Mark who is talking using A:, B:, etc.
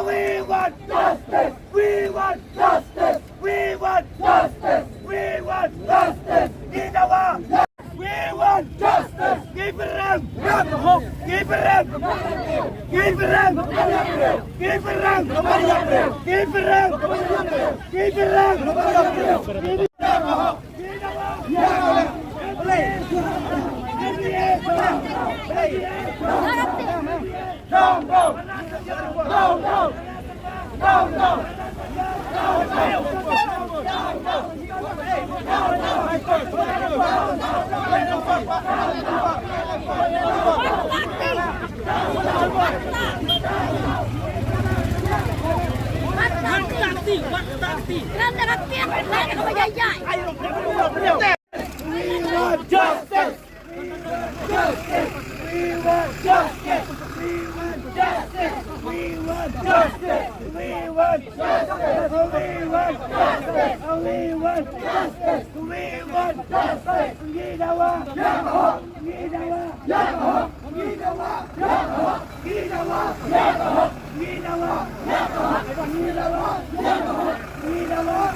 A: We want justice! We want justice! We want justice! We want justice! Ginawa! We want justice! Gibrang! Gibrang! Gibrang! Gibrang! Gibrang! Gibrang! Justice! Justice! We want justice! We want justice! We want justice! We want justice! We want justice! We want justice! We want justice! Ginawa! Ginawa! Ginawa! Ginawa! Ginawa! Ginawa! Ginawa! Ginawa! Ginawa!